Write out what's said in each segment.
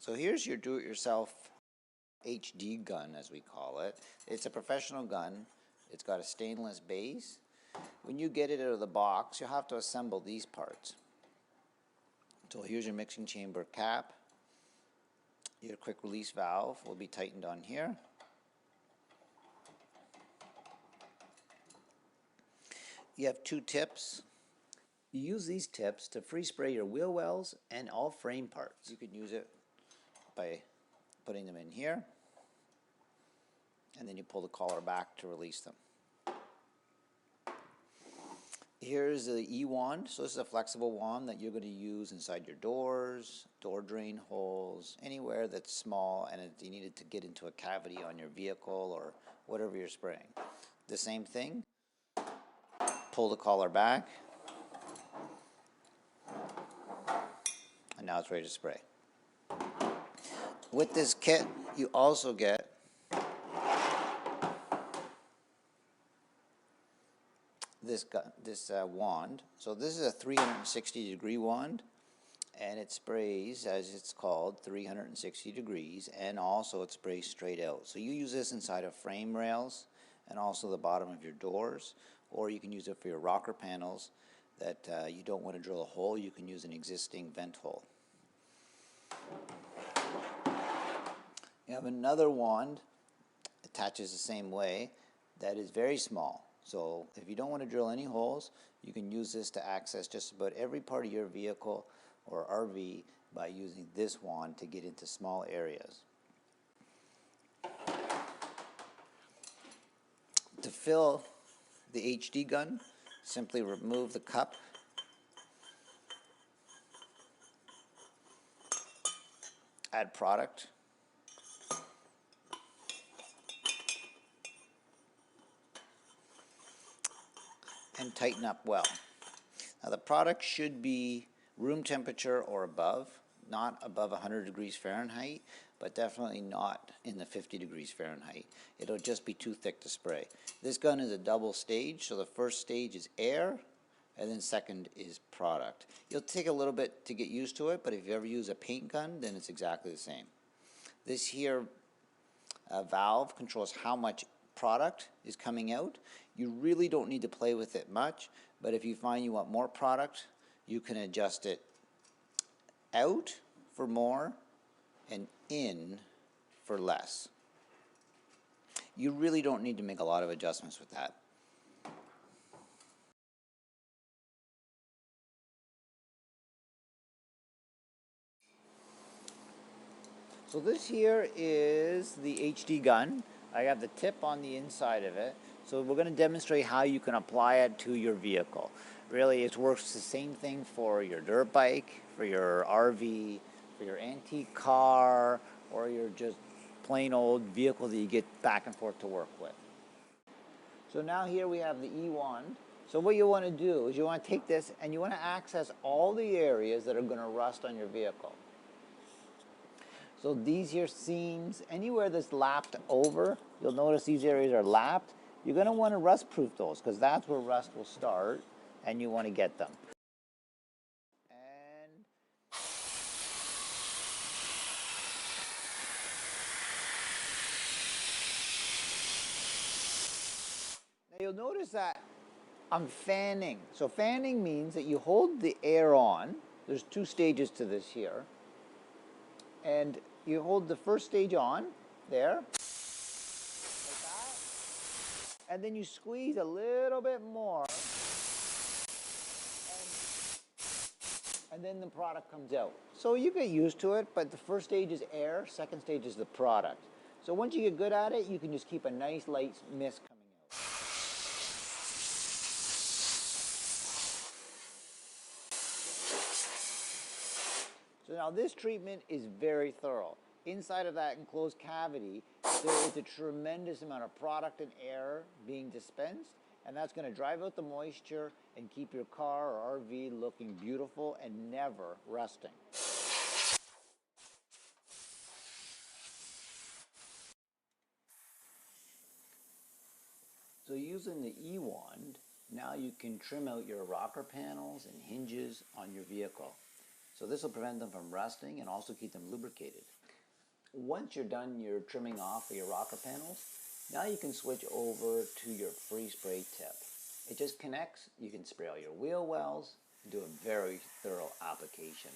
So here's your do-it-yourself HD gun, as we call it. It's a professional gun. It's got a stainless base. When you get it out of the box, you'll have to assemble these parts. So here's your mixing chamber cap. Your quick release valve will be tightened on here. You have two tips. You use these tips to free spray your wheel wells and all frame parts. You can use it by putting them in here, and then you pull the collar back to release them. Here's the E-wand. So this is a flexible wand that you're going to use inside your doors, door drain holes, anywhere that's small and you need it to get into a cavity on your vehicle or whatever you're spraying. The same thing. Pull the collar back, and now it's ready to spray. With this kit, you also get this wand. So this is a 360-degree wand, and it sprays, as it's called, 360 degrees, and also it sprays straight out. So you use this inside of frame rails and also the bottom of your doors, or you can use it for your rocker panels that you don't want to drill a hole. You can use an existing vent hole. You have another wand, attaches the same way, that is very small. So if you don't want to drill any holes, you can use this to access just about every part of your vehicle or RV by using this wand to get into small areas. To fill the HD gun, simply remove the cup, add product, and tighten up well. Now the product should be room temperature or above, not above 100 degrees Fahrenheit, but definitely not in the 50 degrees Fahrenheit. It'll just be too thick to spray. This gun is a double stage, so the first stage is air, and then second is product. You'll take a little bit to get used to it, but if you ever use a paint gun, then it's exactly the same. This here valve controls how much product is coming out. You really don't need to play with it much, but if you find you want more product, you can adjust it out for more and in for less. You really don't need to make a lot of adjustments with that. So this here is the HD gun. I have the tip on the inside of it. So we're going to demonstrate how you can apply it to your vehicle. Really, it works the same thing for your dirt bike, for your RV, for your antique car, or your just plain old vehicle that you get back and forth to work with. So now here we have the E-wand. So what you want to do is you want to take this and you want to access all the areas that are going to rust on your vehicle. So these here seams, anywhere that's lapped over, you'll notice these areas are lapped. You're going to want to rust proof those because that's where rust will start and you want to get them. And now you'll notice that I'm fanning. So fanning means that you hold the air on. There's two stages to this here. And you hold the first stage on, there, like that, and then you squeeze a little bit more, and then the product comes out. So you get used to it, but the first stage is air, second stage is the product. So once you get good at it, you can just keep a nice light mist coming out. So now this treatment is very thorough. Inside of that enclosed cavity, there is a tremendous amount of product and air being dispensed, and that's going to drive out the moisture and keep your car or RV looking beautiful and never rusting. So using the E-wand, now you can trim out your rocker panels and hinges on your vehicle. So this will prevent them from rusting and also keep them lubricated. Once you're done your trimming off of your rocker panels, now you can switch over to your free spray tip. It just connects, you can spray all your wheel wells, do a very thorough application.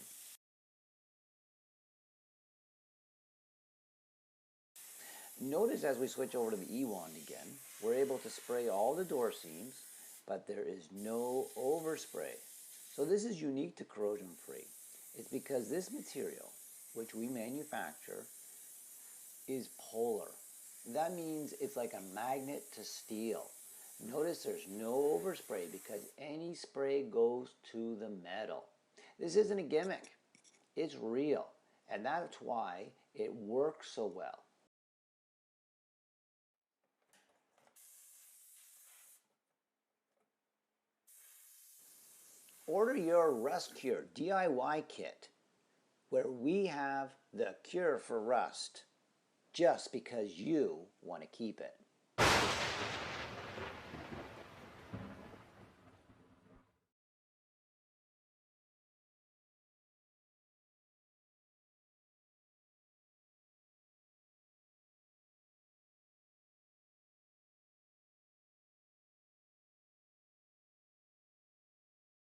Notice as we switch over to the E-wand again, we're able to spray all the door seams, but there is no overspray. So this is unique to corrosion free. It's because this material, which we manufacture, is polar. That means it's like a magnet to steel. Notice there's no overspray because any spray goes to the metal. This isn't a gimmick. It's real, and that's why it works so well. Order your Rust Cure DIY kit, where we have the cure for rust, just because you want to keep it.